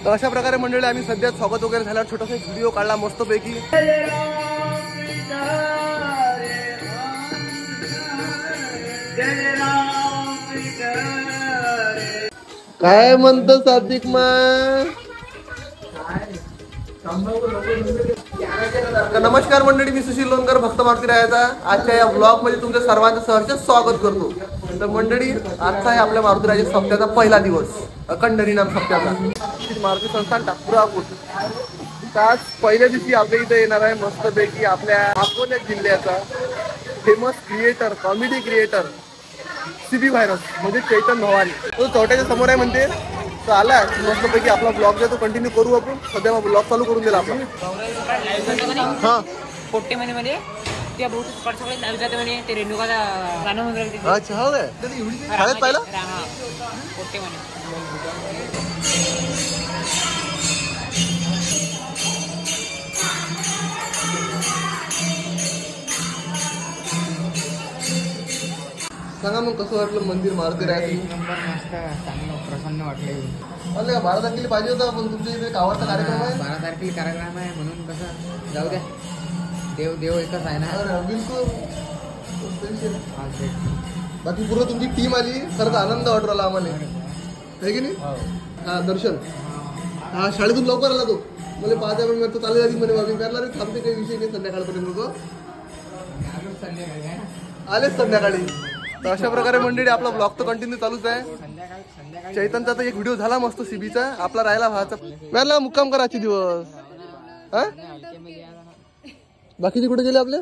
तर अशा प्रकारे मंडळी आम्ही सध्या स्वागत वगैरे झाल्यावर छोटासा एक व्हिडिओ काढला मस्तपैकी. काय म्हणतो सात्विक मा? नमस्कार मंडळी, मी सुशील लोणकर, भक्त मारुती रायाचा आजच्या या ब्लॉग मध्ये तुमच्या सर्वांचं सहर्ष स्वागत करतो. तर मंडळी, आजचा आहे आपल्या मारुती रायाच्या सप्त्याचा पहिला दिवस, अखंड हरिनाम सप्त्याचा. मारुती संस्थान नागपूर. आज पहिल्या दिवशी आपल्या इथे येणार आहे मस्तपैकी आपल्या अकोला जिल्ह्याचा famous creator, comedy creator CB virus म्हणजे चैतन भवानी. तो चौट्याच्या समोर आहे म्हणते. तर आला मस्तपैकी आपला ब्लॉग जो तो कंटिन्यू करू आपण. सध्या मग ब्लॉग चालू करून दिला आपला. हां, पोट्टे मध्ये त्या बहुत पडसकडे लावून जाते म्हणे ते रेणुकाचा गाणं म्हणून. अच्छा, हो काय शाळेत पाहिलं पोट्टे मध्ये. सांगा मग कसं वाटलं मंदिर मारुती रायाचं? नंबर मस्त, चांगलं प्रसन्न वाटलं. अरे 12 तारखेला पाहिजे होता, पण तुमच्या इथे गावाचा कार्यक्रम आहे. 12 तारखेला कार्यक्रम आहे म्हणून कसं जाऊ द्या. देव एकच आहे ना. बिलकुल. बाकी पूर्ण तुमची टीम आली, खरंच आनंद वाटू राहिला आम्हाला, आहे की नाही? हा, दर्शन हा शाळेतून लवकर आला तो. मला 5 वेळ तो चालू झाली म्हणे वागिंग करणार थांबते, काही विषय नाही. संध्याकाळपर्यंत तो आलेच संध्याकाळी. तर अशा प्रकारे मंडळी आपला ब्लॉग तर कंटिन्यू चालूच आहे. चैतनचा तर एक व्हिडिओ झाला मस्त सीबीचा, आपला राहायला व्हायचा. मला मुक्काम करायचे दिवस. हा, बाकीचे कुठे गेले आपले?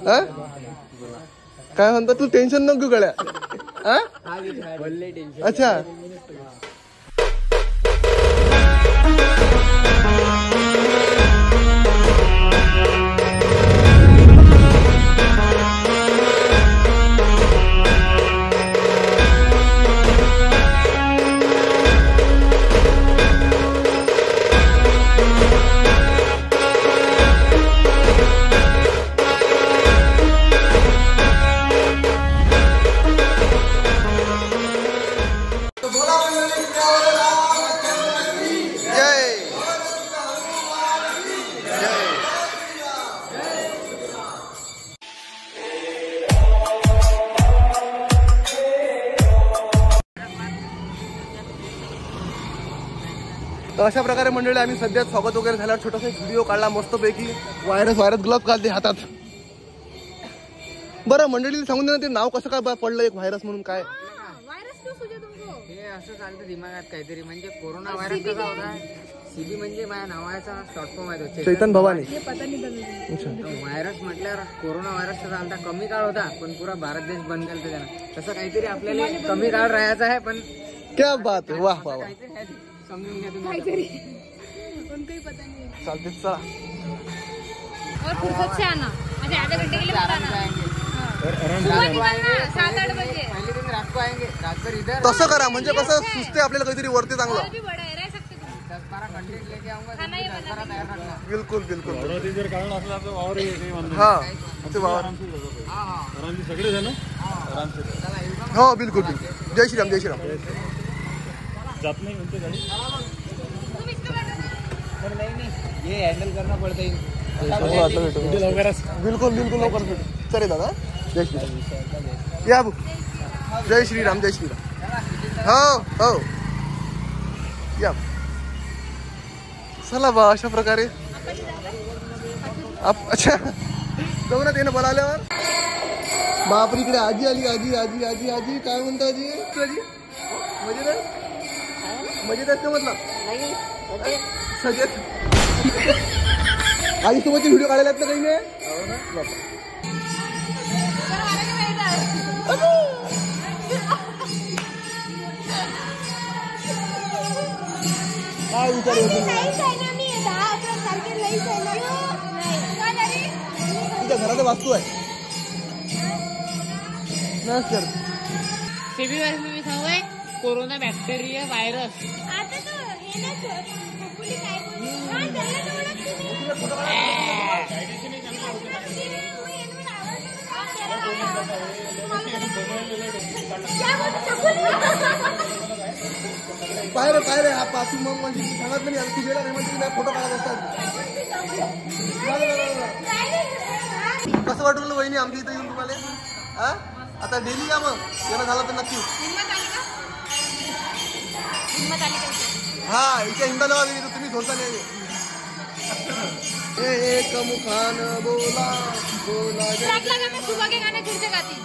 हा, काय म्हणतात तू? टेन्शन नको घेऊ गड्या. हा, अच्छा. तर अशा प्रकारे मंडळी आम्ही सध्या स्वागत वगैरे झाल्यावर छोटासा एक व्हिडिओ काढला मस्तपैकी. व्हायरस ग्लव्स घालते हातात. बरं मंडळी सांगून दे ना, ते नाव कसं काय पडलं एक व्हायरस म्हणून? काय हे असं चालतं दिमागात काहीतरी. म्हणजे कोरोना व्हायरस कसा होता, सीबी म्हणजे माझ्या नावाचा शॉर्ट फॉर्म आहे, चैतन भवानी. व्हायरस म्हटल्यावर कोरोना व्हायरस कसा आलता, कमी काळ होता पण पुरा भारत देश बंद केला त्यानं. तसं काहीतरी आपल्याला कमी काळ राहायचं आहे. पण क्या बात आहे, वाह वाह. समजून घ्या तुम्ही. चालते, चला. तसं करा म्हणजे कसं सुचते आपल्याला काहीतरी वरती चांगलं. बिलकुल बिलकुल. हा, ते वावर. हो बिलकुल बिलकुल. जय श्रीराम, जय श्रीराम. जात नहीं उनके गाड़ी ये हैंडल करना पड़ता है. बिलकुल बिलकुल लवकर भेटू. चले दादा, जय श्रीराम. या बघ, जय श्रीराम, जय श्रीराम. हो हो या. चला बा, अशा प्रकारे अच्छा जाऊ ना. त्यानं बोलावल्यावर बापरे, इकडे आजी आली. आजी आजी आजी आजी काय म्हणतो? आजी आजी मजेत आहे? मजेत आहे म्हटलं सगळ्यात. आधी सोबतचे व्हिडिओ काढायला ना काही नाही. काय विचार तुझ्या घराचा वास्तू आहे ना सर. सीबी व्हायरस में सांगू आहे, कोरोना बॅक्टेरिया व्हायरस. पाय रे हा पाचू मग म्हणजे सांगितलं नाही ती गेला नाही म्हणजे नाही फोटो काढत असतात. कसं वाटलं वहिनी आमच्या इथं येऊन तुम्हाला? हा आता डेली या मग येणं झालं तर नक्की. हा इथे हिंदाला वगैरे तुम्ही झोलता नाही. एक मुखान बोला बोला सुबह के गाने फिर से गाती.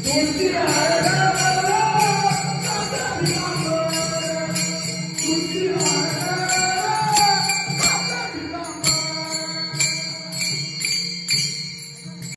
तुलसी